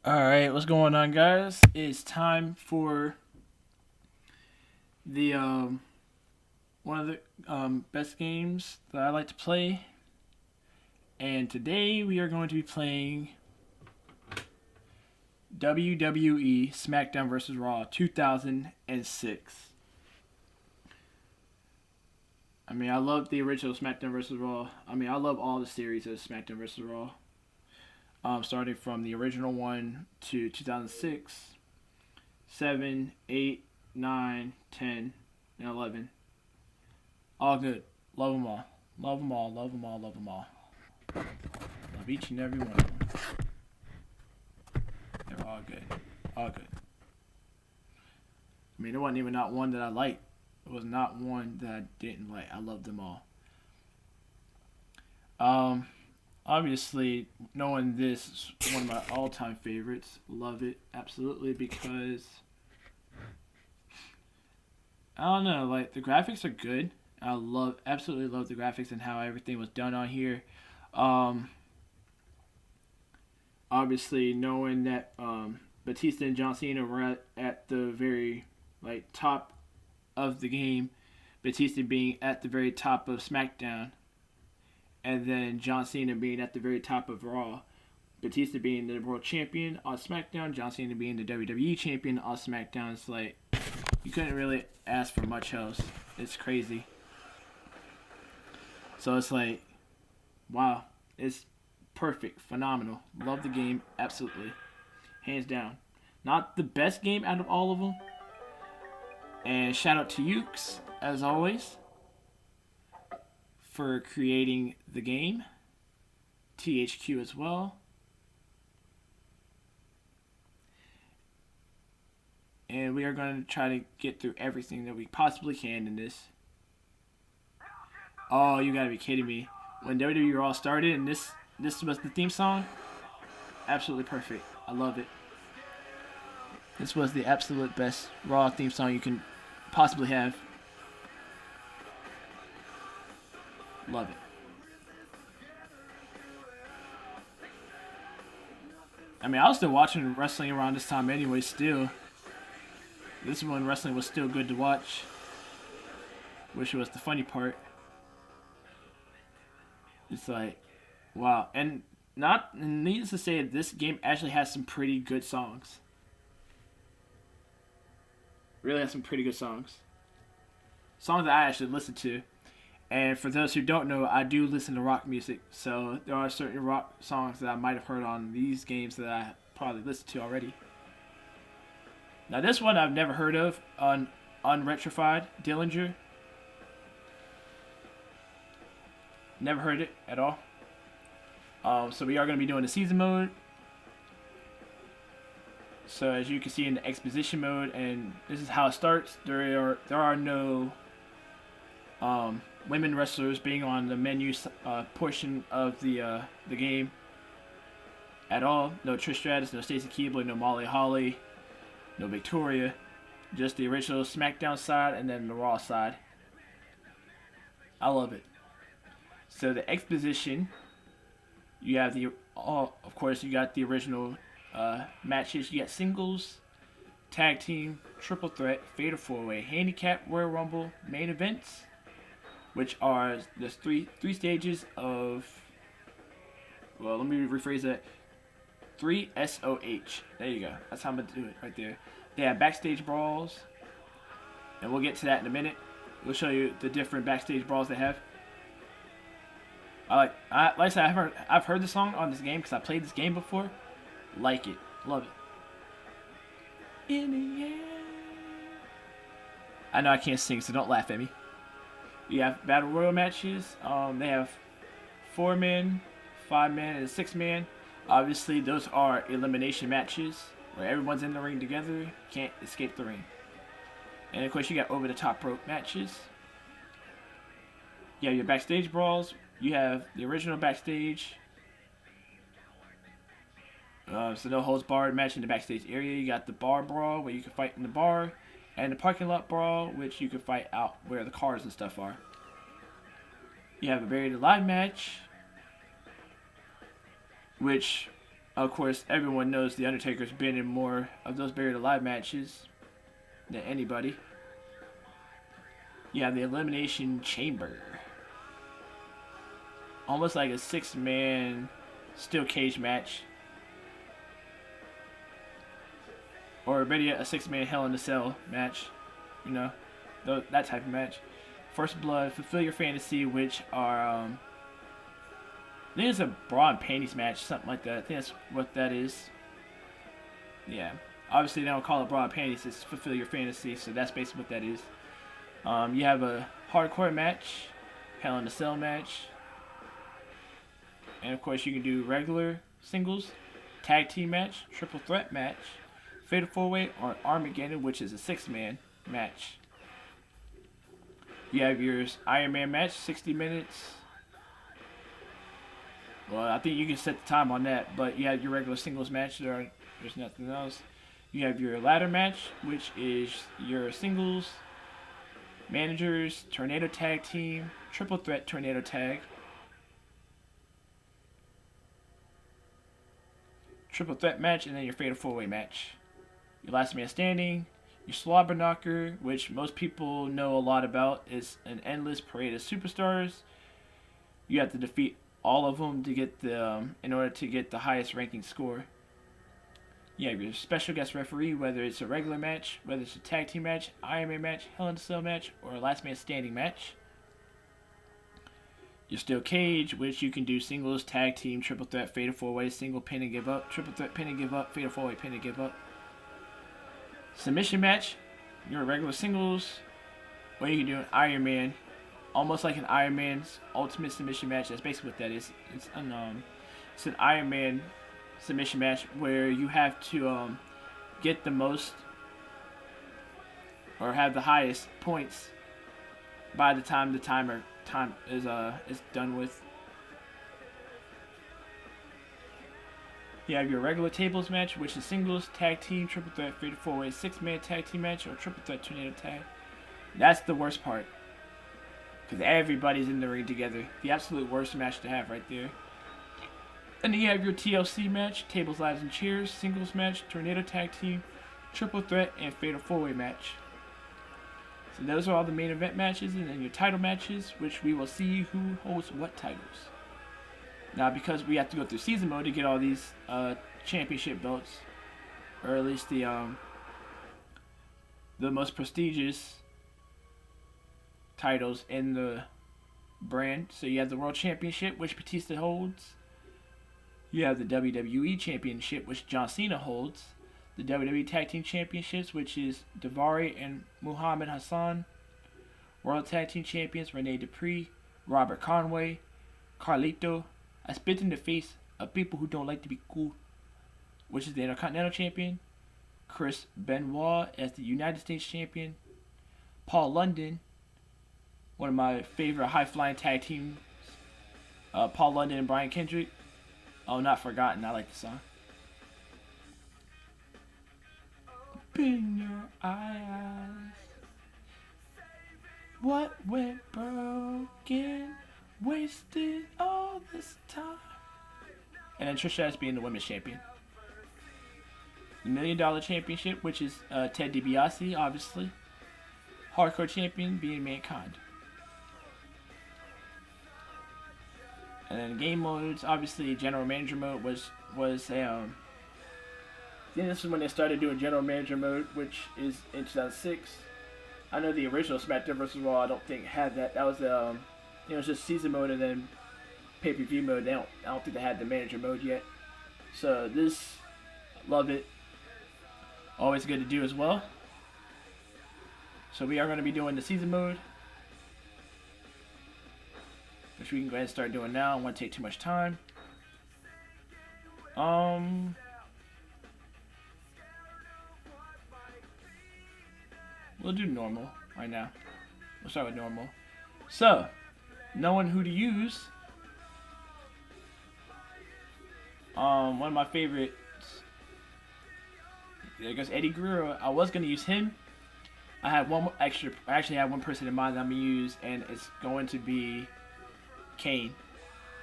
Alright, what's going on, guys? It's time for the one of the best games that I like to play. And today we are going to be playing WWE SmackDown vs. Raw 2006. I love the original SmackDown vs. Raw. I love all the series of SmackDown vs. Raw. Starting from the original one to 2006, 7, 8, 9, 10, and 11. All good. Love them all. Love them all. Love them all. Love them all. Love each and every one of them. They're all good. All good. There wasn't even not one that I liked. It was not one that I didn't like. I loved them all. Obviously, knowing this is one of my all-time favorites. Love it. Absolutely, because I don't know, like the graphics are good. Absolutely love the graphics and how everything was done on here. Obviously, knowing that Batista and John Cena were at the very top of the game, Batista being at the very top of SmackDown, and then John Cena being at the very top of Raw. Batista being the world champion on SmackDown, John Cena being the WWE champion on SmackDown. It's like you couldn't really ask for much else. It's crazy. So it's like, wow, it's perfect, phenomenal. Love the game, absolutely, hands down. Not the best game out of all of them. And shout out to Ukes, as always, for creating the game. THQ as well. And we are going to try to get through everything that we possibly can in this. Oh, you gotta be kidding me. When WWE Raw started and this was the theme song, absolutely perfect. I love it. This was the absolute best Raw theme song you can possibly have. Love it. I was still watching wrestling around this time anyway, still. This is when wrestling was still good to watch, which was the funny part. It's like, wow. And needless to say, this game actually has some pretty good songs. Really has some pretty good songs. Songs that I actually listen to. And for those who don't know, I do listen to rock music. So there are certain rock songs that I might have heard on these games that I probably listened to already. Now this one I've never heard of, Unretrified Dillinger. Never heard it at all. So we are going to be doing the season mode. So as you can see in the exposition mode, and this is how it starts. There are no women wrestlers being on the menu portion of the game at all. No Trish Stratus, no Stacey Keibler, no Molly Holly, no Victoria. Just the original SmackDown side and then the Raw side. I love it. So the exposition, you have of course you got the original matches. You got singles, tag team, triple threat, fatal four-way, handicap, Royal Rumble, main events, which are the three stages of. Well, let me rephrase that. 3 SOH. There you go. That's how I'm gonna do it right there. They have backstage brawls, and we'll get to that in a minute. We'll show you the different backstage brawls they have. Like I said, I've heard the song on this game because I played this game before. Like it, love it. In the air. I know I can't sing, so don't laugh at me. You have battle royal matches. They have 4-man, 5-man, and 6-man. Obviously, those are elimination matches where everyone's in the ring together, can't escape the ring. And of course, you got over the top rope matches. You have your backstage brawls. You have the original backstage. So no holds barred match in the backstage area. You got the bar brawl where you can fight in the bar, and the parking lot brawl, which you can fight out where the cars and stuff are. You have a buried alive match, which Of course, everyone knows The Undertaker's been in more of those Buried Alive matches than anybody. You have the Elimination Chamber. Almost like a 6-man steel cage match. Or better yet, a 6-man Hell in a Cell match. You know, that type of match. First Blood, Fulfill Your Fantasy, which are, I think it's a bra and panties match, something like that. I think that's what that is. Yeah. Obviously, they don't call it bra and panties, it's Fulfill Your Fantasy, so that's basically what that is. You have a hardcore match, Hell in a Cell match. And of course, you can do regular singles, tag team match, triple threat match, fatal 4-way, or Armageddon, which is a 6-man match. You have your Iron Man match, 60 minutes. Well, I think you can set the time on that, but you have your regular singles match. There's nothing else. You have your ladder match, which is your singles, managers, tornado tag team, triple threat tornado tag, triple threat match, and then your fatal 4-way match. Your last man standing, your slobber knocker, which most people know a lot about, is an endless parade of superstars. You have to defeat all of them to get in order to get the highest ranking score. You have your special guest referee, whether it's a regular match, whether it's a tag team match, Iron Man match, Hell in a Cell match, or a last man standing match. Your steel cage, which you can do singles, tag team, triple threat, fatal 4-way, single pin and give up, triple threat pin and give up, fatal 4-way pin and give up. Submission match, your regular singles, or you can do an Iron Man, almost like an Iron Man's ultimate submission match. That's basically what that is. It's an Iron Man submission match where you have to get the most or have the highest points by the time the time is done with. You have your regular tables match, which is singles, tag team, triple threat, fatal 4-way, 6-man tag team match, or triple threat tornado tag. That's the worst part, because everybody's in the ring together. The absolute worst match to have right there. And then you have your TLC match, tables, ladders, and chairs, singles match, tornado tag team, triple threat, and fatal 4-way match. So those are all the main event matches, and then your title matches, which we will see who holds what titles. Now, because we have to go through season mode to get all these championship belts, or at least the most prestigious titles in the brand. So you have the World Championship, which Batista holds. You have the WWE Championship, which John Cena holds. The WWE Tag Team Championships, which is Daivari and Muhammad Hassan. World Tag Team Champions, Rene Dupree, Robert Conway, Carlito. I spit in the face of people who don't like to be cool, which is the Intercontinental Champion. Chris Benoit as the United States Champion. Paul London, one of my favorite high-flying tag teams. Paul London and Brian Kendrick. Oh, Not Forgotten. I like the song. Open your eyes. What went broken? Wasted all this time. And then Trish Stratus being the women's champion. The $1 Million Championship, which is Ted DiBiase, obviously. Hardcore champion being Mankind. And then game modes, obviously General Manager mode was I think this is when they started doing General Manager mode, which is in 2006. I know the original SmackDown vs. Raw, I don't think had that. That was it was just season mode and then pay-per-view mode. I don't think they had the manager mode yet. So this, love it. Always good to do as well. So we are going to be doing the season mode, which we can go ahead and start doing now. I don't want to take too much time. We'll do normal right now. We'll start with normal. So, knowing who to use. One of my favorites, I guess Eddie Guerrero. I was gonna use him. I had one extra. I actually have one person in mind that I'm gonna use, and it's going to be Kane.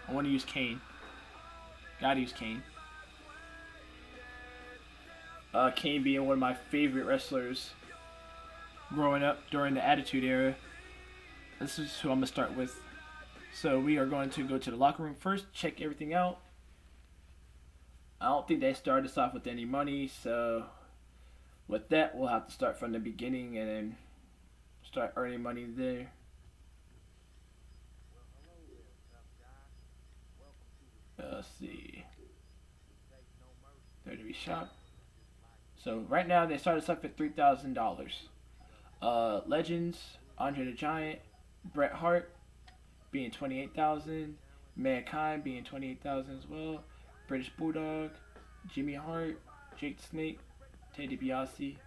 I want to use Kane. Gotta use Kane. Kane being one of my favorite wrestlers growing up during the Attitude Era. This is who I'm going to start with. So we are going to go to the locker room first, check everything out. I don't think they started us off with any money, so with that, we'll have to start from the beginning and then start earning money there. Let's see. WWE shop. So right now they started us up at $3,000. Legends, Andre the Giant, Bret Hart being $28,000, Mankind being $28,000 as well, British Bulldog, Jimmy Hart, Jake the Snake, Ted DiBiase,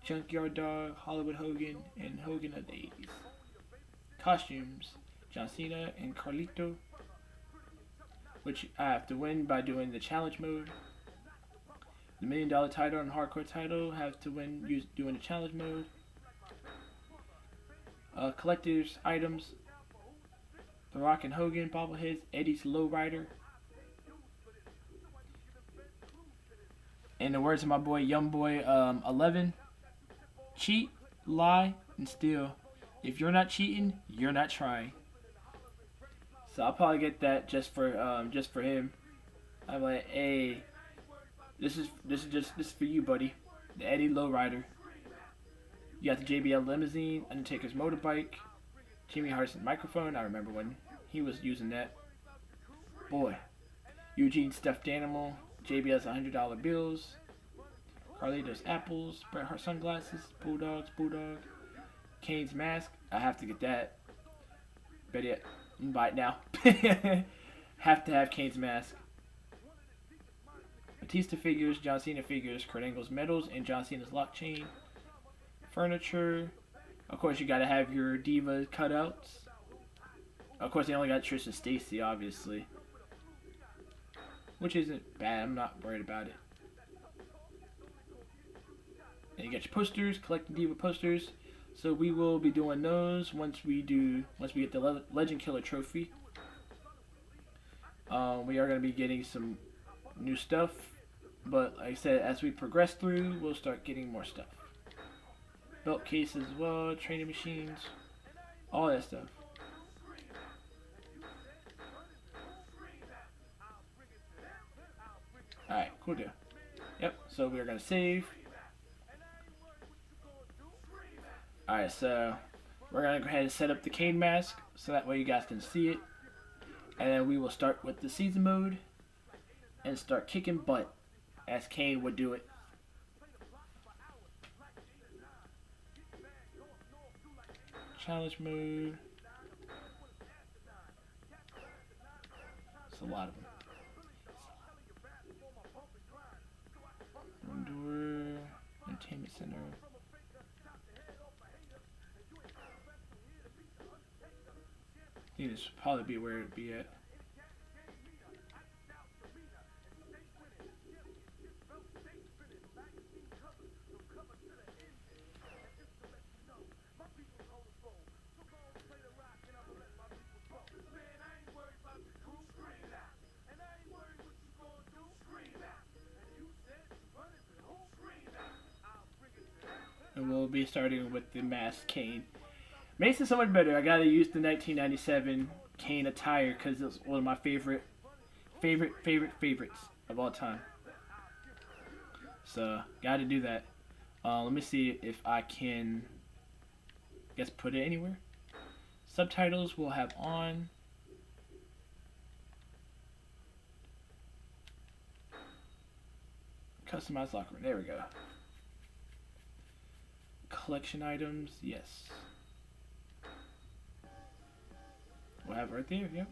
Junkyard Dog, Hollywood Hogan, and Hogan of the 80s. Costumes, John Cena and Carlito, which I have to win by doing the challenge mode. The $1 million title and hardcore title have to win doing the challenge mode. Collector's items, The Rock and Hogan bobbleheads, Eddie's Lowrider. In the words of my boy Young Boy 11, cheat, lie, and steal. If you're not cheating, you're not trying. So I'll probably get that just for him. I'm like, hey, this is for you, buddy. The Eddie Lowrider. You got the JBL limousine, Undertaker's motorbike, Jimmy Hart's microphone. I remember when he was using that. Boy, Eugene stuffed animal, JBL's $100 bills, Carlito's apples, Bret Hart sunglasses, Bulldog, Kane's mask. I have to get that. Better yet, buy it now. Have to have Kane's mask. Batista figures, John Cena figures, Kurt Angle's medals, and John Cena's lock chain. Furniture. Of course, you gotta have your Diva cutouts. Of course, they only got Trish and Stacy, obviously. Which isn't bad. I'm not worried about it. And you got your posters, collecting Diva posters. So we will be doing those once we get the Legend Killer trophy. We are going to be getting some new stuff. But like I said, as we progress through, we'll start getting more stuff. Belt cases as well, training machines, all that stuff. Alright, cool deal. Yep, so we're going to save. Alright, so we're going to go ahead and set up the Kane mask so that way you guys can see it. And then we will start with the season mode and start kicking butt as Kane would do it. Challenge mode. It's a lot of them. Endure, Entertainment Center. I think this would probably be where it would be at. And we'll be starting with the Masked Kane. Makes it so much better. I gotta use the 1997 Kane attire because it's one of my favorites of all time. So gotta do that. Let me see if I can, put it anywhere. Subtitles we'll have on. Customized locker room. There we go. Collection items, yes. We'll have it right there, yep.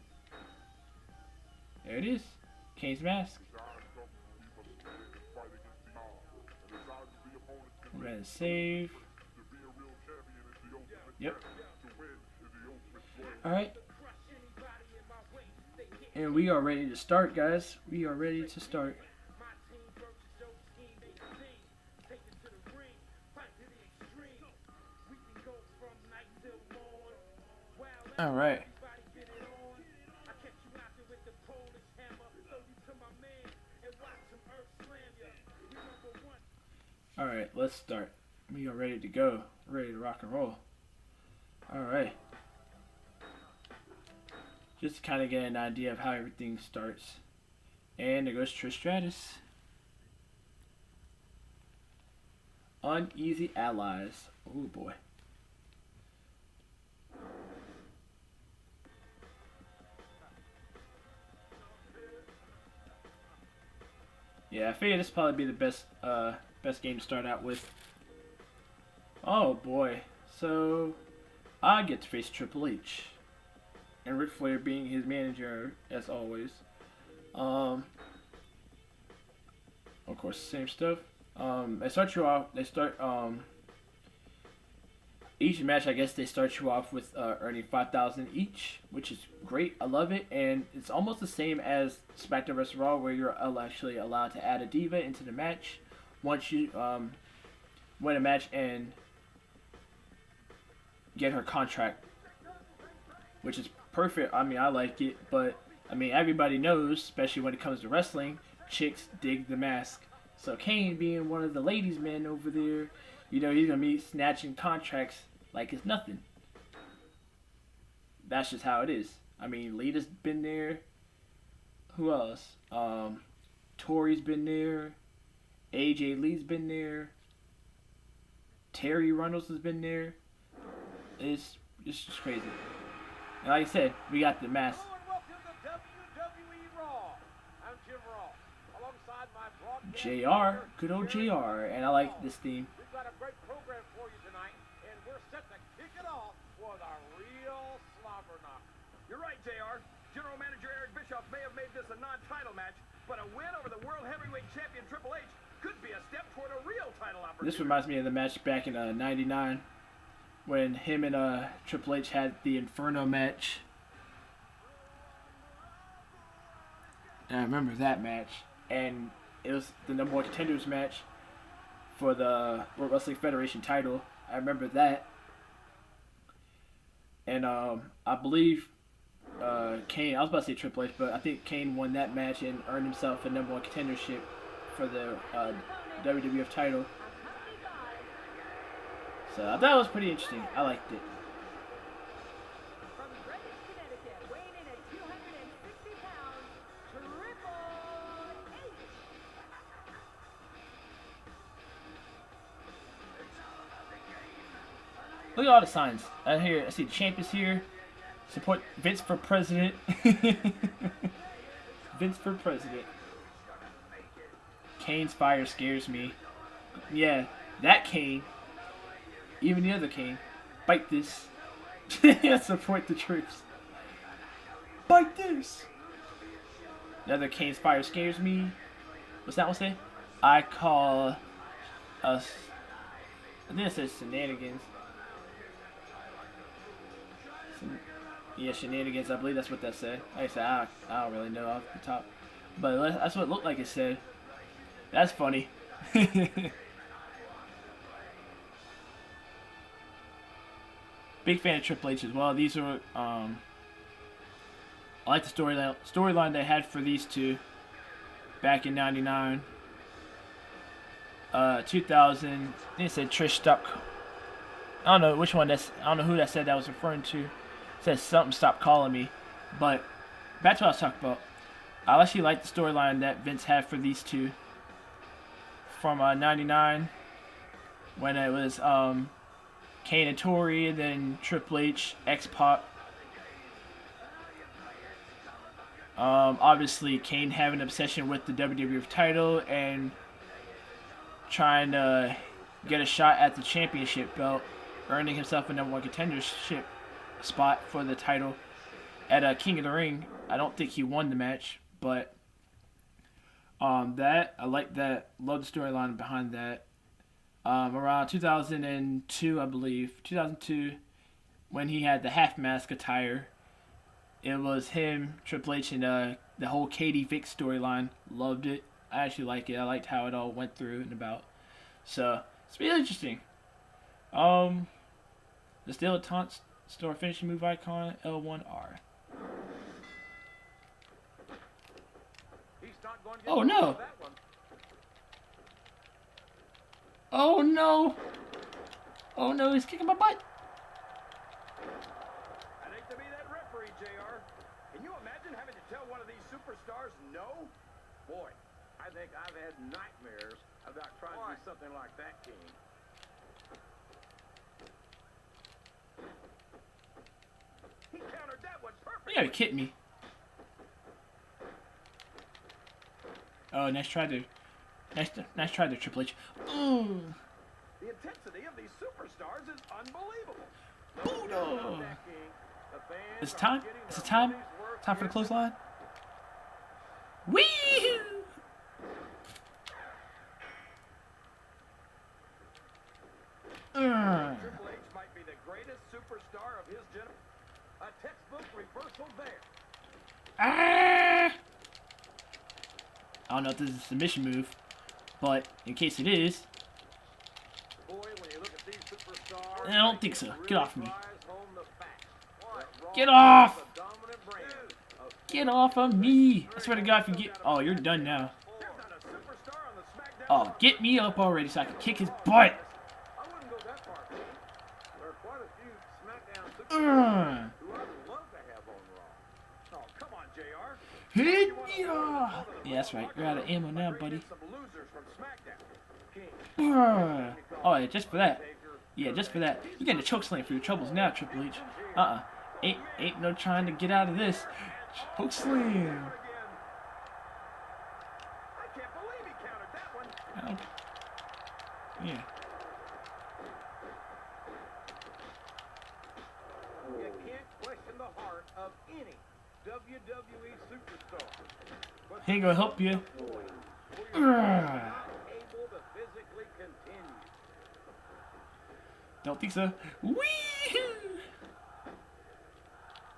There it is. Kane's mask. We're gonna save. Yep. Alright. And we are ready to start, guys. We are ready to start. All right. Alright, let's start. We are ready to go. Ready to rock and roll. Alright. Just to kind of get an idea of how everything starts. And there goes Trish Stratus. Uneasy allies. Oh boy. Yeah, I figured this would probably be the best game to start out with. Oh boy. So I get to face Triple H. And Ric Flair being his manager as always. Of course, same stuff. They start you off. Each match, I guess, they start you off with earning $5,000 each, which is great. I love it, and it's almost the same as SmackDown vs. Raw, where you're actually allowed to add a diva into the match once you win a match and get her contract, which is perfect. I mean, I like it, but I mean, everybody knows, especially when it comes to wrestling, chicks dig the mask. So Kane, being one of the ladies' men over there, you know, he's gonna be snatching contracts like it's nothing. That's just how it is. I mean, Lita's been there. Who else? Tori's been there. AJ Lee's been there. Terry Runnels has been there. It's just crazy. And like I said, we got the mask. JR, good old JR, and I like this theme. We've got a great program for you tonight, and we're set to kick it off with a real slobber knocker. You're right, JR. General Manager Eric Bischoff may have made this a non-title match, but a win over the World Heavyweight Champion Triple H could be a step toward a real title opportunity. This reminds me of the match back in '99 when him and Triple H had the Inferno match. And I remember that match, and it was the number one contenders match for the World Wrestling Federation title. I remember that. And I believe Kane, I was about to say Triple H, but I think Kane won that match and earned himself a number one contendership for the WWF title. So I thought it was pretty interesting. I liked it. Look at all the signs. I see the champ is here. Support Vince for president. Vince for president. Kane's fire scares me. Yeah, that Kane. Even the other Kane. Bite this. Support the troops. Bite this. The other Kane's fire scares me. What's that one say? I call us. I think it says shenanigans. Yeah, shenanigans. I believe that's what that said. Like I said, I don't really know off the top, but that's what it looked like it said. That's funny. Big fan of Triple H as well. These are I like the storyline they had for these two back in '99. 2000. They said Trish stopped. I don't know which one that's. I don't know who that said that was referring to. It says something stop calling me, but back to what I was talking about. I actually like the storyline that Vince had for these two from '99 when it was Kane and Tori, and then Triple H, X-Pac. Obviously, Kane having an obsession with the WWF title and trying to get a shot at the championship belt, earning himself a number one contendership spot for the title at King of the Ring. I don't think he won the match, but that I like that. Love the storyline behind that. Around 2002, I believe, 2002, when he had the half mask attire, it was him, Triple H, and the whole Katie Vick storyline. Loved it. I actually like it. I liked how it all went through and about. So it's really interesting. The Dilettante Store finishing move icon L1R. Oh no! Oh no! Oh no, he's kicking my butt. I'd hate to be that referee, JR. Can you imagine having to tell one of these superstars no? Boy, I think I've had nightmares about trying to do something like that, King. He countered that one perfectly. You gotta be kidding me. Oh, nice try there. Nice try there, Triple H. Ooh. The intensity of these superstars is unbelievable. Buddha. It's time. Is it time? Time for the clothesline. Wee! Triple H might be the greatest superstar of his generation. A textbook reversal there. Ah! I don't know if this is a submission move, but in case it is, Boy, when you look at these superstars, I don't think so. Get off me. drives home the fact that Raw Get off! is the dominant brand of Get off of me! I swear to God, if you get... Oh, you're done now. There's not a superstar on the SmackDown Oh, roster. get me up already so I can kick his butt! I wouldn't go that far, King. There are quite a few SmackDown superstars who I would love to have on Raw. Oh, come on, JR. Hit ya! Yeah, that's right. You're out of ammo now, buddy. Some losers from SmackDown. King. Oh, yeah, just for that. Yeah, just for that. You're getting a chokeslam for your troubles now, Triple H. Ain't no trying to get out of this. Chokeslam. I can't believe he countered that one. Yeah. You can't question the heart of any WWE superstar. But Ain't gonna help you. not able to physically continue. Don't think so. Wee!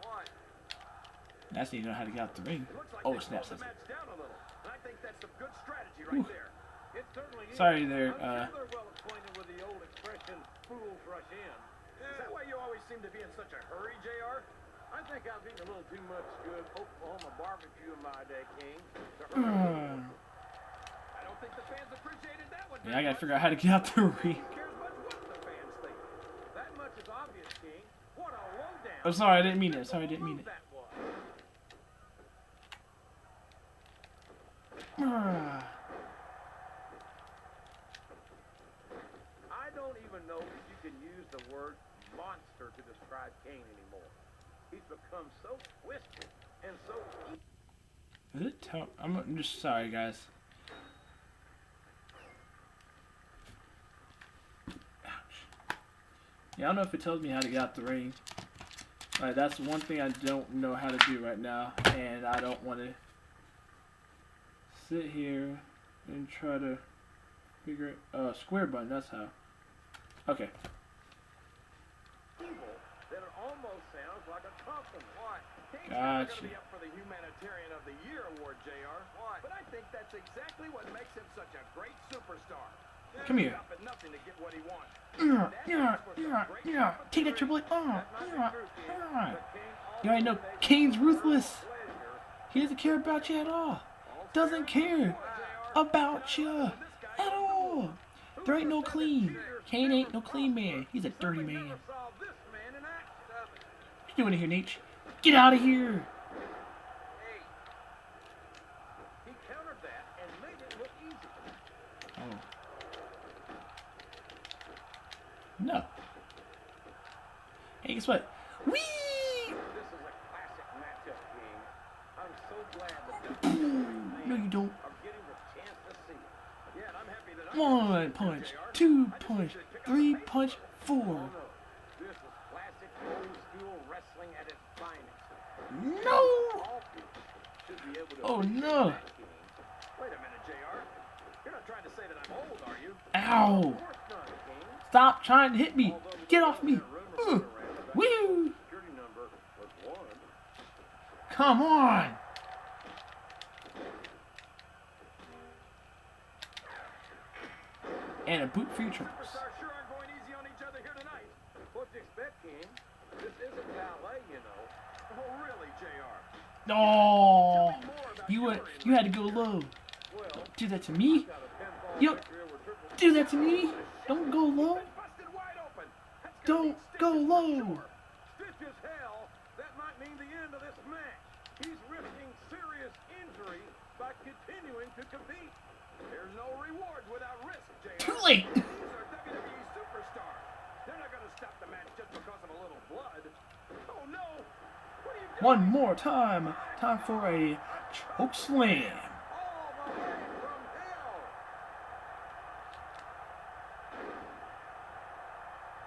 What? That's how you know how to get out the ring. It looks like Oh, they snaps. slowed the match down a little. And I think that's some good strategy right there. It certainly is. Sorry there, I'm sure they're well acquainted with the old expression, fools rush in. Is that why you always seem to be in such a hurry, JR? I think I've eaten a little too much good Oklahoma barbecue in my day, King. I don't think the fans appreciated that one. Yeah, I gotta figure out how to get out the ring. Who cares much what the fans think? That much is obvious, King. What a lowdown. I'm sorry, I didn't mean it. Sorry, I didn't mean it. That was. I don't even know if you can use the word monster to describe Kane anymore. He's become so twisted and so Is it tough? I'm just sorry, guys. Ouch. Yeah, I don't know if it tells me how to get out the ring. Alright, that's one thing I don't know how to do right now, and I don't want to sit here and try to figure it. Square button. That's how. Okay. evil that it almost sounds like a compliment. Why? Kane's never Gotcha. going to be up for the Humanitarian of the Year award, JR. Why? But I think that's exactly what makes him such a great superstar. Come here. Stop at nothing to get what he wants. Yeah. Take that, Triple H. That might be true, King, but Kane You already know always Kane's makes ruthless. pleasure. He doesn't care about you at all. Doesn't care about you at all. There ain't no clean. Kane ain't no clean man. He's a dirty man. Never saw this man in action. What you doing here, Nate? Get out of here. Hey. He countered that and made it look easy. Oh. No. Hey, guess what? Whee! This is a classic matchup, King. I'm so glad that WWE No, you don't. are getting the chance to see it. Yeah, and I'm happy that I'm One punch, two punch, three punch, Oh, four. no. This is classic old school wrestling at its finest. No! All people should be able to Oh, appreciate no. that, King. Wait a minute, JR. You're not trying to say that I'm old, are you? Ow! Of course not, King. Stop trying to hit me. Although there's Get a off me. rumor going around about Woo! the security number was 1. Come on. And a boot for your troubles. Superstars sure aren't going easy on each other here tonight. What do you expect, King? This isn't ballet, you know. Oh, really, JR? No. Tell me more about You your went. You had to go low. Well, Do that to me. got a pinfall Yep. victory over Triple Do that to me. H. Don't go low. He's been busted wide open. That's gonna Don't mean go stitches for low. sure. Stitches hell. That might mean the end of this match. He's risking serious injury by continuing to compete. There's no rewards without risk, JR. Too late. These are WWE superstars. They're not going to stop the match just because of a little blood. Oh, no. What are you doing? One more time. Time for a choke slam. All the way from hell.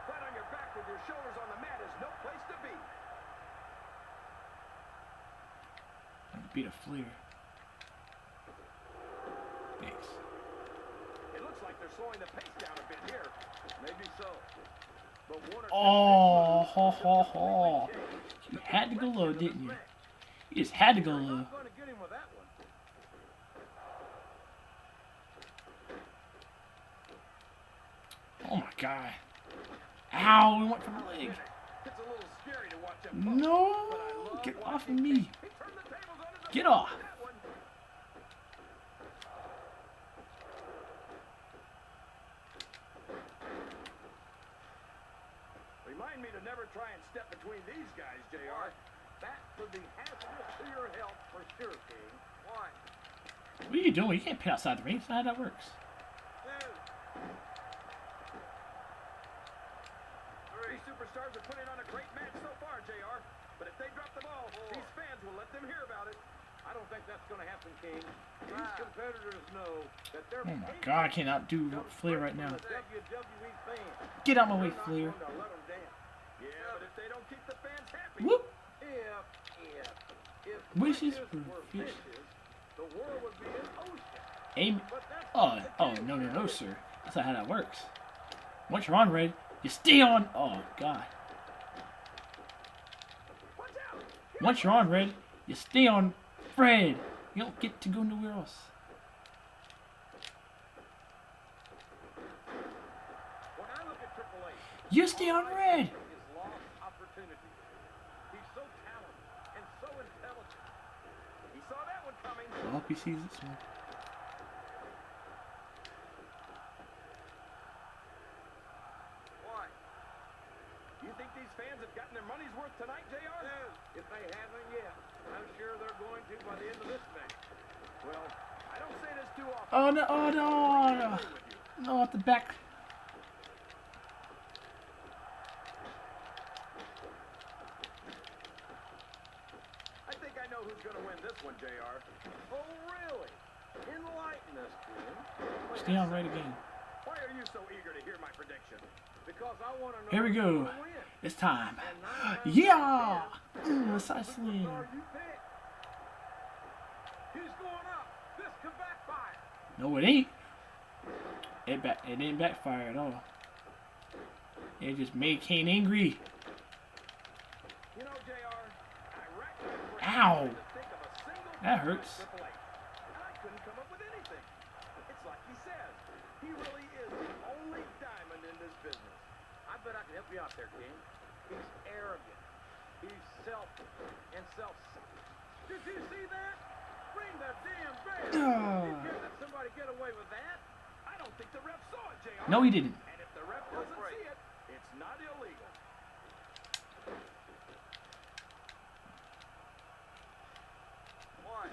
Flat on your back with your shoulders on the mat is no place to be. Beat a Flair. Thanks. It looks like they're slowing the pace down a bit here. Maybe so. But one or two Oh, big ho, moves ho, have ho. completely changed You the had to go low, complexion of didn't this you? match. You just had to go You're low. not going to get him with that one. Oh my god. Ow, we went for the leg. It's a little scary to watch him poke, No, but I love get off of watching me. Kane. He turned the tables on his Get opponent off. with that one. Remind me to never try and step between these guys, JR. That could be hazardous to your health for sure, King. Why? What are you doing? You can't pit outside the ring. That's not how that works. Three superstars are putting on a great match so far, JR. But if they drop the ball, these fans will let them hear about it. I don't think that's going to happen, King. These competitors know that they're Oh my god, I cannot do Flair right now. WWE fans. Get out my way, They're not Flair. going to let 'em down. Yeah, but if they don't keep the fans happy, Whoop. if Wishes fishes for were fish. fishes, the world would be an ocean. Aim. But that's Oh, not the oh, case. no, no, no, sir. That's not how that works. Once you're on red, you stay on. Oh god. Watch out. Once you're on red, you stay on red. You don't get to go nowhere else. When I look at Triple H, You stay on red. his lost opportunity. He's so talented and so intelligent. He saw that one coming. I hope he sees this one. Why? You think these fans have gotten their money's worth tonight, JR? No. If they haven't yet, I'm sure they're going to by the end of this match. Well, I don't say this too often. Oh no, oh no, oh, no. I agree with you. No, at the back. I think I know who's going to win this one, JR. Oh, really? Enlighten us, King. Stay on red again. Why are you so eager to hear my prediction? Because I want to know Here we who's go. gonna win. It's time. And 9 times Yeah! out of 10, Side slam. superstar you pick. He's going up. This could backfire. No, it ain't. It didn't backfire at all. It just made Kane angry. You know, JR, I racked my brain Ow. trying to think of a single That player hurts. in Triple H, and I couldn't come up with anything. It's like he says, he really is the only diamond in this business. I bet I can help you out there, King. He's arrogant. He's selfish and self-centered. Did you see that? Ring the damn bell. You can't let somebody get away with that. I don't think the ref saw it, JR. No, he didn't. And if the ref doesn't see it, it's not illegal. One.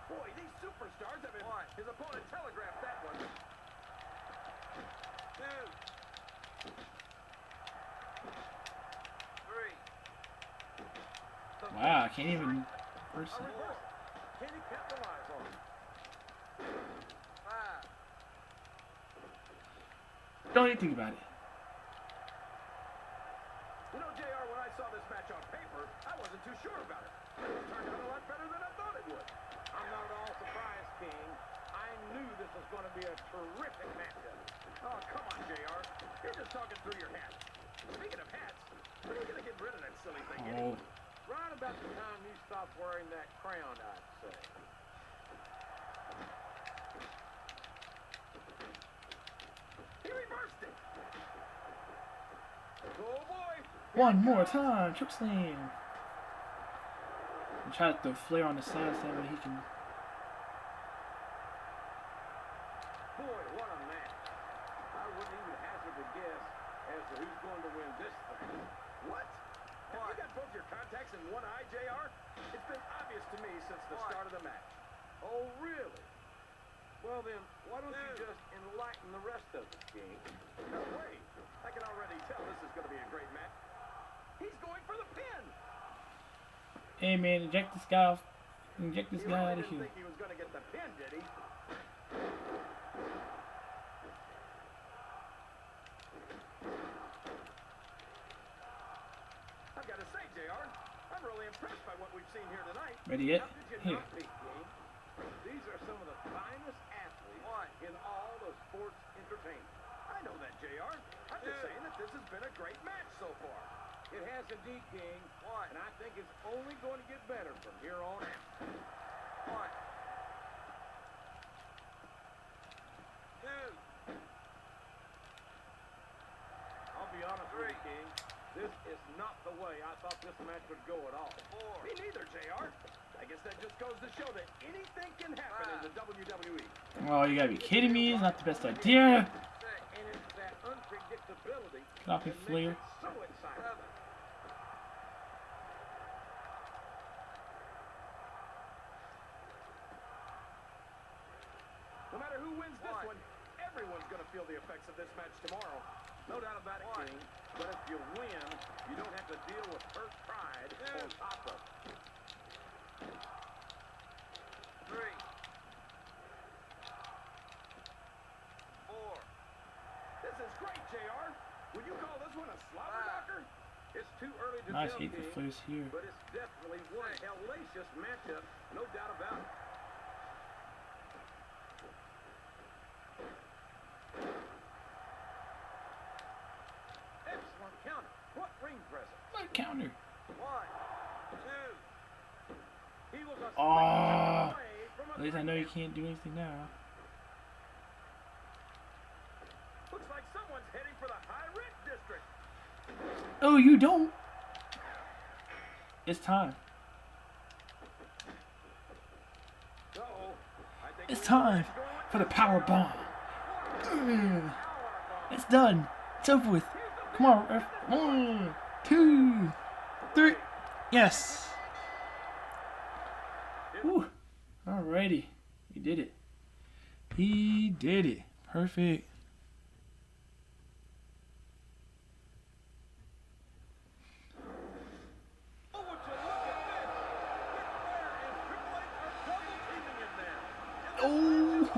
Boy, these superstars have been. His opponent telegraphed that one. Two. Three. Wow, I can't even. A reversal. Can he capitalize on it? Five. Don't even think about it. You know, JR, when I saw this match on paper, I wasn't too sure about it. But it turned out a lot better than I thought it would. I'm not at all surprised, King. I knew this was going to be a terrific matchup. Oh, come on, JR. You're just talking through your hat. Speaking of hats, when are you going to get rid of that silly thing anyway? Oh, Right about the time you stop wearing that crown, I'd say. He reversed it. Oh boy. one more time. Choke slam. And try to throw Flair on the side so that way he can. Boy, what a match. wouldn't even hazard a guess as to who's going to win this thing. What? Have you got both your contacts in one eye, JR? It's been obvious to me since the start of the match. Oh, really? Well, then, why don't you just enlighten the rest of us, King? No way. I can already tell this is going to be a great match. He's going for the pin. Hey, man, eject this guy off. Inject this guy out of He here. didn't think he was going to get the pin, did he? I've got to say, JR, I'm really impressed by what we've seen here tonight. Ready yet? How could you Here. not be, King? These are some of the finest athletes in all of sports entertainment. I know that, JR. I'm just saying that this has been a great match so far. It has indeed, King. And I think it's only going to get better from here on out. I'll be honest with you, King. This is not the way I thought this match would go at all. Me neither, JR. I guess that just goes to show that anything can happen in the WWE. Oh, you gotta be kidding me. It's not the best idea. And it's that unpredictability Copy that Flair. makes it so exciting. No matter who wins this one, everyone's going to feel the effects of this match tomorrow. No doubt about it, King. But if you win, you don't have to deal with hurt pride on top of it. 3, 4. This is great, JR. Would you call this one a slobber knocker? It's too early to Nice tell, hit the King, Flair's here. but it's definitely one hellacious matchup, no doubt about it. Excellent counter. What ring presence? What counter? 1, 2. He was a Oh, step away from a at least I know you 3 can't do anything now. Looks like someone's heading for the high rent district. Oh, you don't. It's time. Uh-oh. I think It's we know where time he's going. for the power bomb. It's done. It's over with. Come on, ref. 1, 2, 3. Yes. Whew. Alrighty. He did it. He did it. Perfect. Oh, would you look at this? Ric Flair and Triple H are double teaming him now. Oh.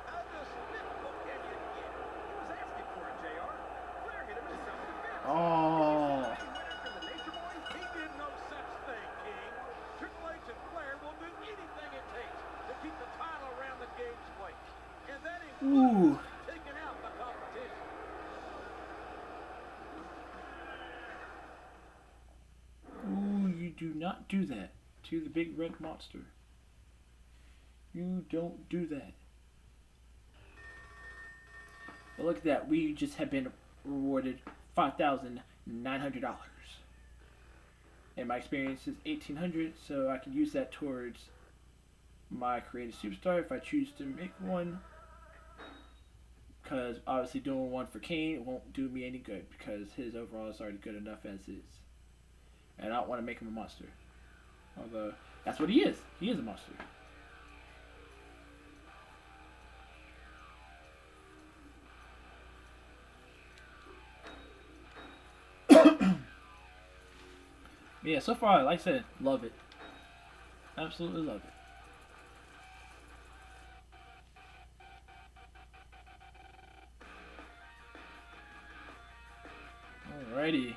How just spiteful can you get? He was asking for it, JR. Flair hit him in self-defense. Oh. He went after the Nature Boy. He did no such thing, King. Triple H and Flair will do anything it takes to keep the title around the game's weight. And that Ooh. includes taking out the competition. Ooh, you do not do that to the big red monster. You don't do that. But look at that. We just have been rewarded $5,900. And my experience is $1,800, so I can use that towards my creative superstar if I choose to make one. Because obviously doing one for Kane won't do me any good because his overall is already good enough as is. And I don't want to make him a monster. Although, that's what he is. He is a monster. Yeah, so far, like I said, love it. Absolutely love it. Alrighty.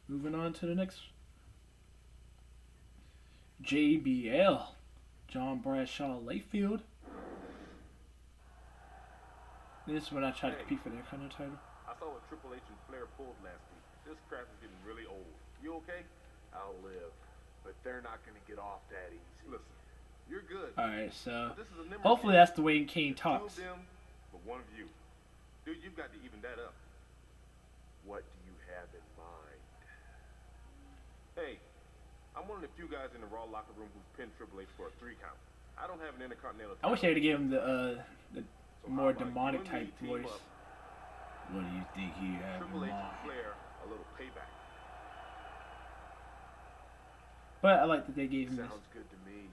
Moving on to the next. JBL. John Bradshaw Layfield. This is when I tried to compete for the Intercontinental title. I saw what Triple H and Flair pulled last week. This crap is getting really old. You okay? I'll live, but they're not going to get off that easy. Listen, you're good. Alright, so This is a number hopefully game. that's the way Kane Two talks. of them, but one of you. Dude, you've got to even that up. What do you have in mind? I'm one of the few guys in the Raw locker room who's pinned Triple H for a 3 count. I don't have an Intercontinental I wish they would have given him the so more how about demonic when type we team voice. up, What do you think he had in Triple H and mind? Flair a little payback. But I like that they gave him this. Sounds good to me.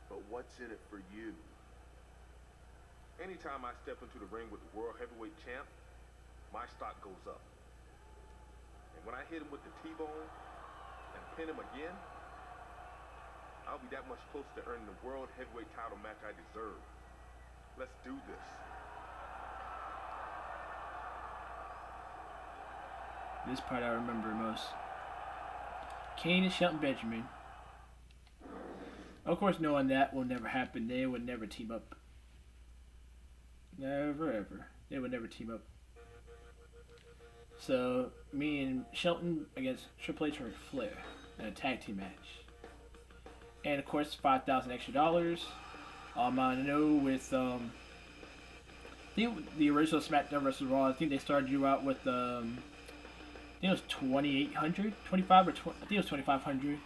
But what's in it for you? Anytime I step into the ring with the World Heavyweight Champ, my stock goes up. And when I hit him with the T-bone and pin him again, I'll be that much closer to earning the World Heavyweight title match I deserve. Let's do this. This part I remember most. Kane and Shelton Benjamin. Of course, knowing that will never happen. They would never team up. Never ever. They would never team up. So, me and Shelton against Triple H and Ric Flair in a tag team match. And of course, $5,000 extra dollars. I know with I think the original SmackDown vs. Raw, I think they started you out with I think it was 2,800, 25 or 20, I think it was 2,500.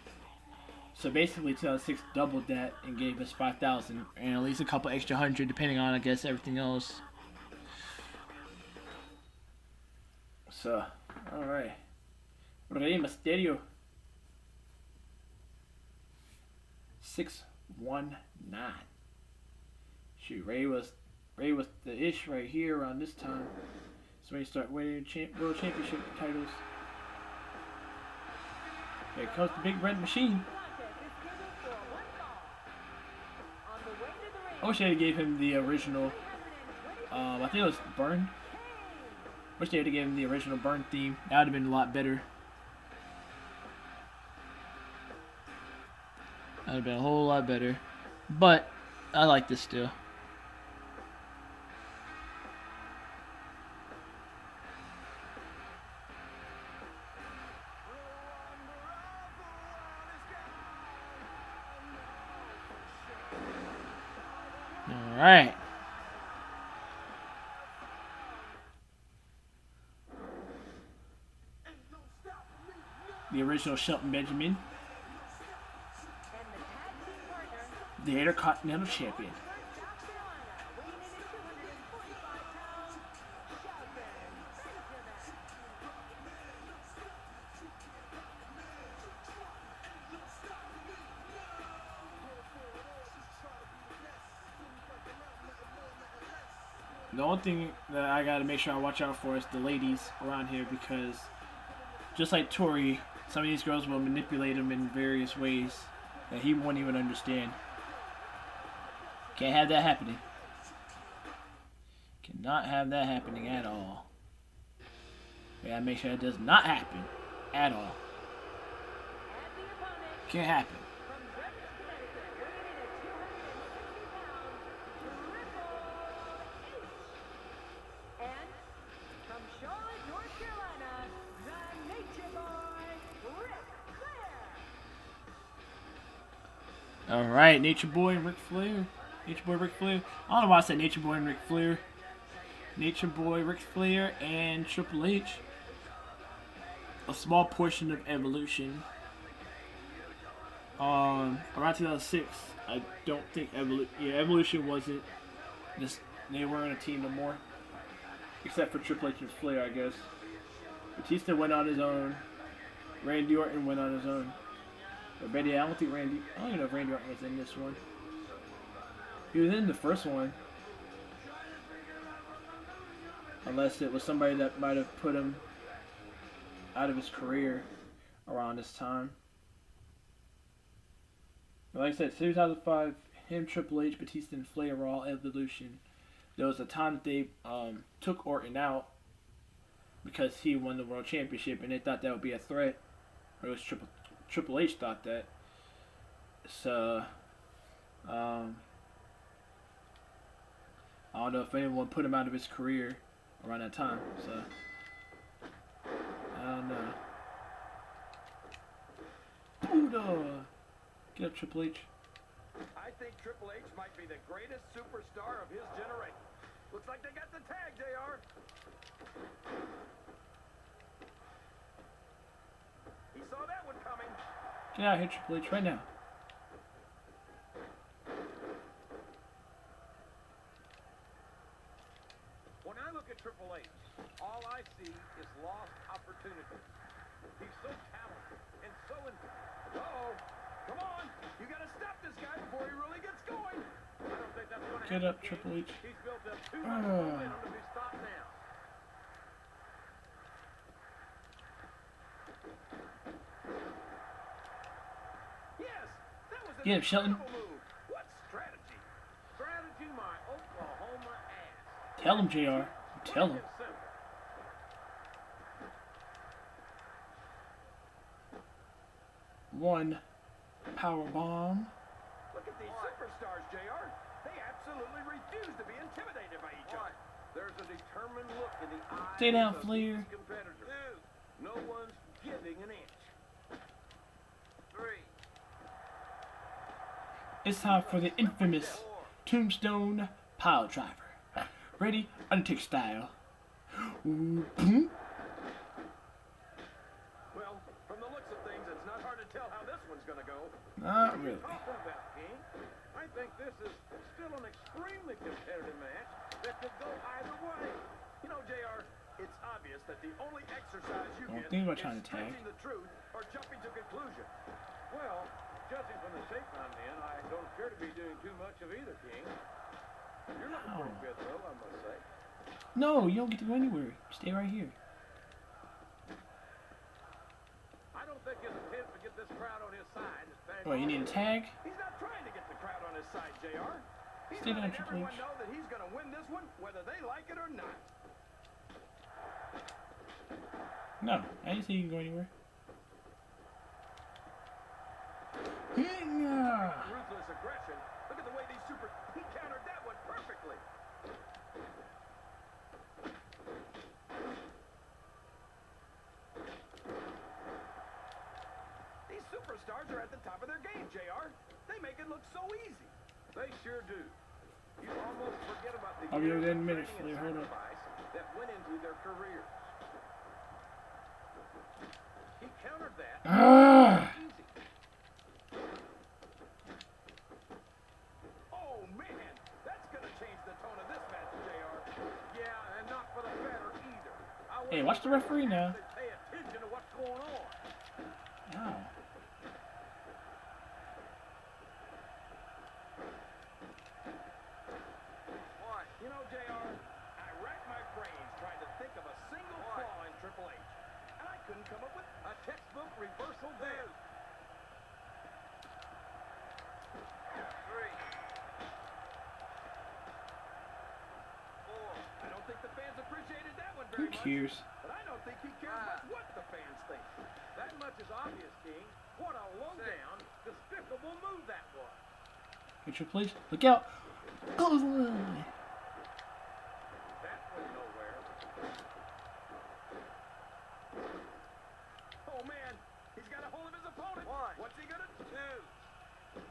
So basically, 2006 doubled that and gave us 5,000 and at least a couple extra hundred, depending on I guess everything else. So, all right, Rey Mysterio. 619. Shoot, Ray was the ish right here around this time. So when you start winning world championship titles. Here comes the big red machine. I wish they had gave him the original. I think it was Burn. Wish they had gave him the original Burn theme. That would have been a lot better. That would have been a whole lot better. But I like this still. Alright. The original Shelton Benjamin. The Intercontinental Champion. The only thing that I gotta make sure I watch out for is the ladies around here, because just like Tori, some of these girls will manipulate him in various ways that he won't even understand. Can't have that happening. Cannot have that happening at all. We gotta make sure it does not happen at all. Can't happen. Alright, Nature Boy and Ric Flair. Nature Boy, Ric Flair. I don't know why I said Nature Boy and Ric Flair. Nature Boy, Ric Flair, and Triple H. A small portion of Evolution. Around 2006, I don't think Evolution wasn't. They weren't a team no more. Except for Triple H and Flair, I guess. Batista went on his own. Randy Orton went on his own. But Betty, I don't even know if Randy Orton was in this one. He was in the first one. Unless it was somebody that might have put him out of his career around this time. But like I said, 2005, him, Triple H, Batista, and Flair were all Evolution. There was a time that they took Orton out because he won the World Championship, and they thought that would be a threat. Or it was Triple H thought that. So, I don't know if anyone put him out of his career around that time. So, I don't know. Buddha! Get up, Triple H. I think Triple H might be the greatest superstar of his generation. Looks like they got the tag, JR. He saw that one coming. Get out of here, Triple H, right now. When I look at Triple H, all I see is lost opportunity. He's so talented and so Uh-oh. Come on. You got to stop this guy before he really gets going. I don't think that's going to happen. Get up, Triple H. He's built up too much momentum to be stopped now. Yes, that was an Get him, Shelton. incredible move. What strategy? Strategy, my Oklahoma ass. Tell him, JR. Tell him. One power bomb. Look at these superstars, JR. They absolutely refuse to be intimidated by each other. There's a determined look in the eyes Stay down, of Flair. these competitors. No one's giving an inch. 3. It's time for the infamous Tombstone Pile Driver. Ready? Undertaker style. Boom. Well, from the looks of things, it's not hard to tell how this one's going to go. Not really. What are you talking about, King? I think this is still an extremely competitive match that could go either way. You know, JR, it's obvious that the only exercise you Well, get think about is trying to tag. stretching the truth or jumping to conclusion. Well, judging from the shape I'm in, I don't appear to be doing too much of either, King. You're looking pretty good, though, I must say. No, you don't get to go anywhere. Stay right here. I don't think his intent to get this crowd on his side is bang What, you need a tag? He's not trying to get the crowd on his side, JR. He's Stay down, letting Triple everyone H. know that he's going to win this one, whether they like it or not. No, I didn't say you can go anywhere. Ruthless aggression. Look at the way these he countered that one perfectly. These superstars are at the top of their game, JR. They make it look so easy. They sure do. You almost forget about the I'll be over there in a years minute, of training Flair. and Hold up. sacrifice that went into their careers. He countered that. Easy. Oh, man. That's going to change the tone of this match, JR. Yeah, and not for the better either. Hey, watch the referee now. Pay attention to what's going on. Ow. You know, JR, I racked my brains trying to think of a single flaw in Triple H. And I couldn't come up with a textbook reversal there. 3. 4. I don't think the fans appreciated that one Who very much. cares? But I don't think he cares much what the fans think. That much is obvious, King. What a low-down, despicable move that was. Hey, Triple H, look out! Clothesline! That went nowhere. Oh, man. He's got a hold of his opponent. 1. What's he going to do? 2.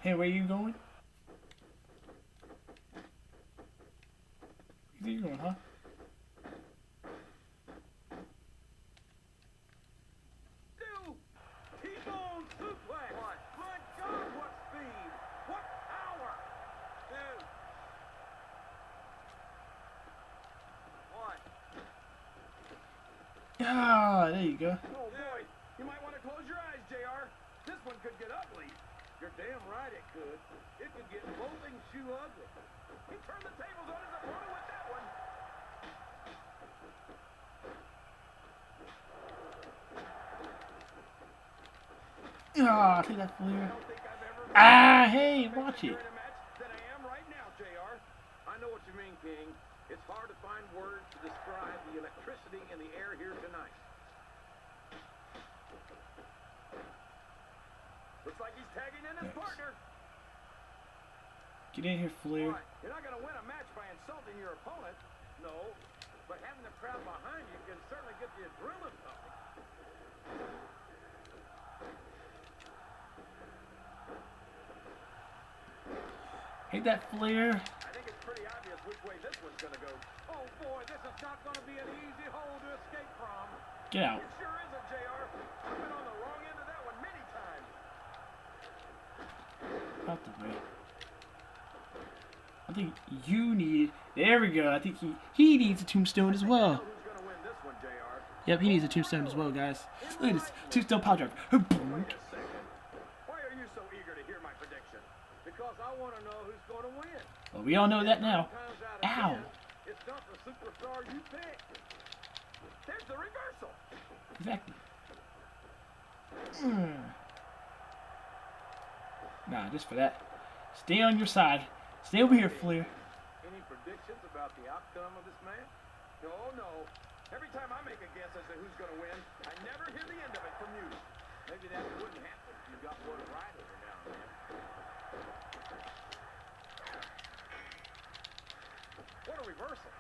Hey, where you going? Where you going, huh? T-bone suplex. 1. My God, what speed. What power. 2. 1. Ah, there you go. Oh, boy. You might want to close your eyes, JR. This one could get ugly. You're damn right it could. It could get folding shoe ugly. He turned the tables on his opponent with that one. Ah, take that Flair. I don't think I've ever Ah, hey, watch it. in a match than I am right now, JR. I know what you mean, King. It's hard to find words to describe the electricity in the air here tonight. Looks like he's tagging in his Yes. partner. Get in here, Flair. What? You're not going to win a match by insulting your opponent. No. But having the crowd behind you can certainly get the adrenaline pumping. Hit that Flair. I think it's pretty obvious which way this one's going to go. Oh, boy, this is not going to be an easy hole to escape from. Get out. It sure isn't, JR. I've been on the wrong end of that one Out the way. I think you need. There we go. I think he needs a tombstone as well. Who's gonna win this one, JR? Yep, he needs a tombstone as well, guys. Look at this tombstone power driver. Wait a second. Why are you so eager to hear my prediction? Because I want to know who's going to win. Well, we all know that now. Times out of Ow. 10, it's not the superstar you pick. There's the reversal. Exactly. Nah, just for that. Stay on your side. Stay over here, Flair. Any predictions about the outcome of this match? No. Every time I make a guess as to who's going to win, I never hear the end of it from you. Maybe that wouldn't happen if you got one right every now and then. What a reversal.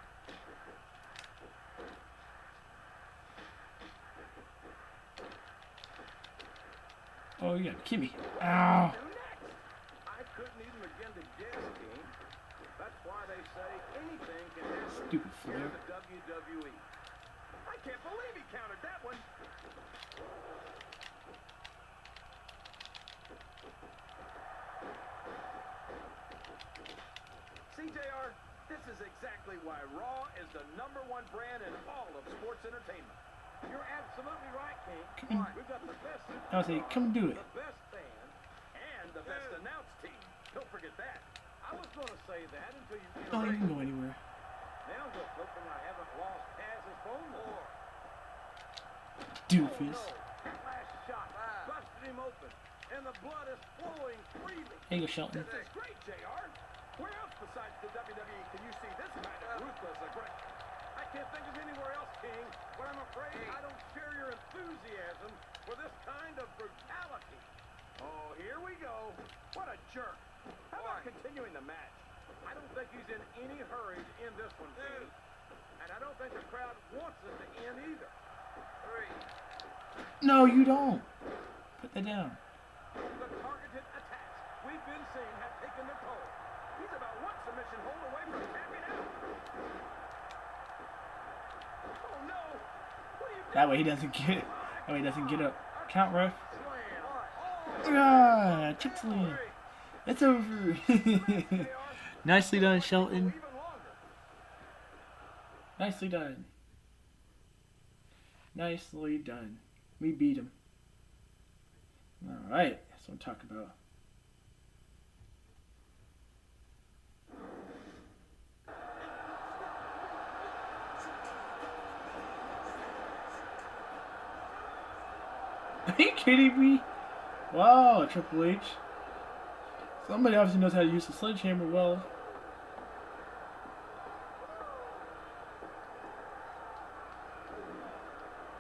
Oh, you gotta kill me. Ow. I couldn't even begin to guess, King. That's why they say anything can happen Stupid here Flair. in the WWE. I can't believe he countered that one. CJR, this is exactly why Raw is the #1 brand in all of sports entertainment. You're absolutely right, King. Come on. We've got the best I was like, come do it. the best band, and the best announced team. Don't forget that. I was going to say that until you Oh, you can go anywhere. Now I'm just hoping I haven't lost Taz's phone number. Doofus. Last shot busted him open, and the blood is flowing freely. There you go, Shelton. This is great, JR. Where else besides the WWE can you see this kind of ruthless aggression? I can't think of anywhere else, King, but I'm afraid I don't share your enthusiasm for this kind of brutality. Oh, here we go. What a jerk. How about continuing the match? I don't think he's in any hurry to end this one, King. And I don't think the crowd wants it to end either. No, you don't. Put that down. The targeted attacks we've been seeing have taken the toll. He's about one submission hold away from tapping out. Oh no! What are you doing? That way he doesn't get. That way he doesn't get up. Count, ref. Slam. Ah, chick slam. It's over. Nicely done, Shelton. Even longer. Nicely done. Nicely done. We beat him. Alright, that's what I'm talking about. Are you kidding me? Wow, Triple H. Somebody obviously knows how to use the sledgehammer well.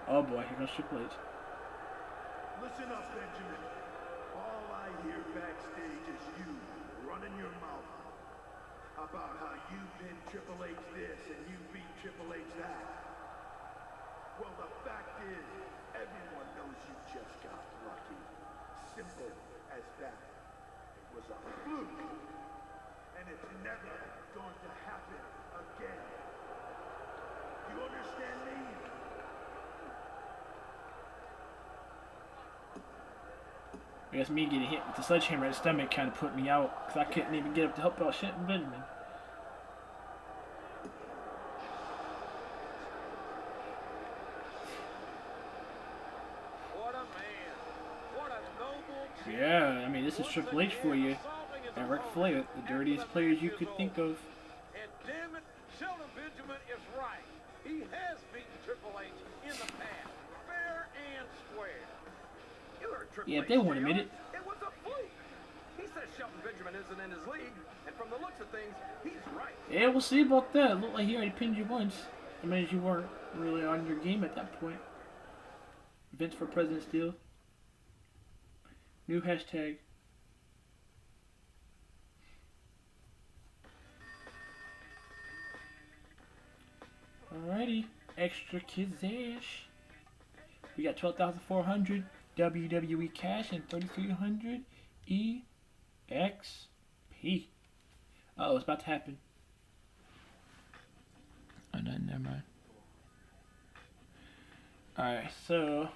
Oh boy, here goes Triple H. Listen up, Benjamin. All I hear backstage is you running your mouth about how you pinned Triple H this and you beat Triple H that. Well, the fact is, everyone knows you just got lucky. Simple as that. It was a fluke. And it's never going to happen again. You understand me? I guess me getting hit with the sledgehammer in the stomach kind of put me out because I couldn't even get up to help out Shelton Benjamin. What a man. What a noble Yeah, I mean, this is Triple H for you. And Ric Flair, the dirtiest players you could think of. And damn it, Shelton Benjamin is right. He has beaten Triple H in the past, fair and square. You heard Triple Yeah, H, if they won't JR. admit it. It was a fluke. He says Shelton Benjamin isn't in his league, and from the looks of things, he's right. Yeah, we'll see about that. It looked like he already pinned you once. I mean, you weren't really on your game at that point. Vince for President Steel. New hashtag. Alrighty, extra Kizash. We got 12,400 WWE cash and 3,300 EXP. Oh, it's about to happen. Oh, no, never mind. Alright, so.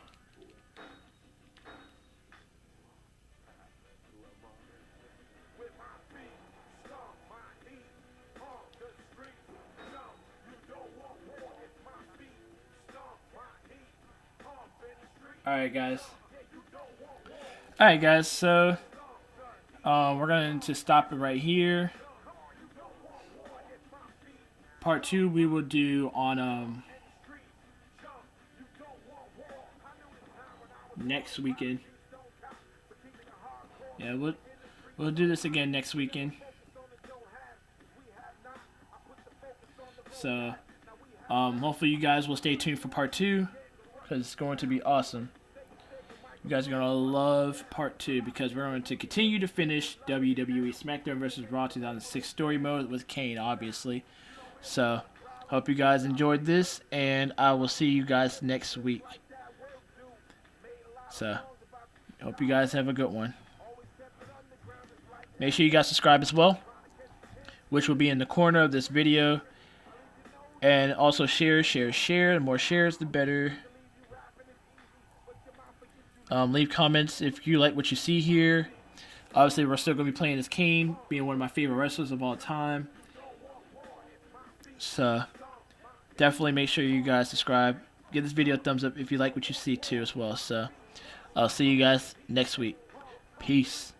Alright, guys. Alright, guys, so we're going to stop it right here. Part 2 we will do on next weekend. Yeah, we'll do this again next weekend. So hopefully you guys will stay tuned for part 2, because it's going to be awesome. You guys are going to love part 2, because we're going to continue to finish WWE SmackDown vs. Raw 2006 story mode with Kane, obviously. So, hope you guys enjoyed this, and I will see you guys next week. So, hope you guys have a good one. Make sure you guys subscribe as well, which will be in the corner of this video. And also share. The more shares, the better. Leave comments if you like what you see here. Obviously, we're still going to be playing as Kane, being one of my favorite wrestlers of all time. So, definitely make sure you guys subscribe. Give this video a thumbs up if you like what you see too as well. So, I'll see you guys next week. Peace.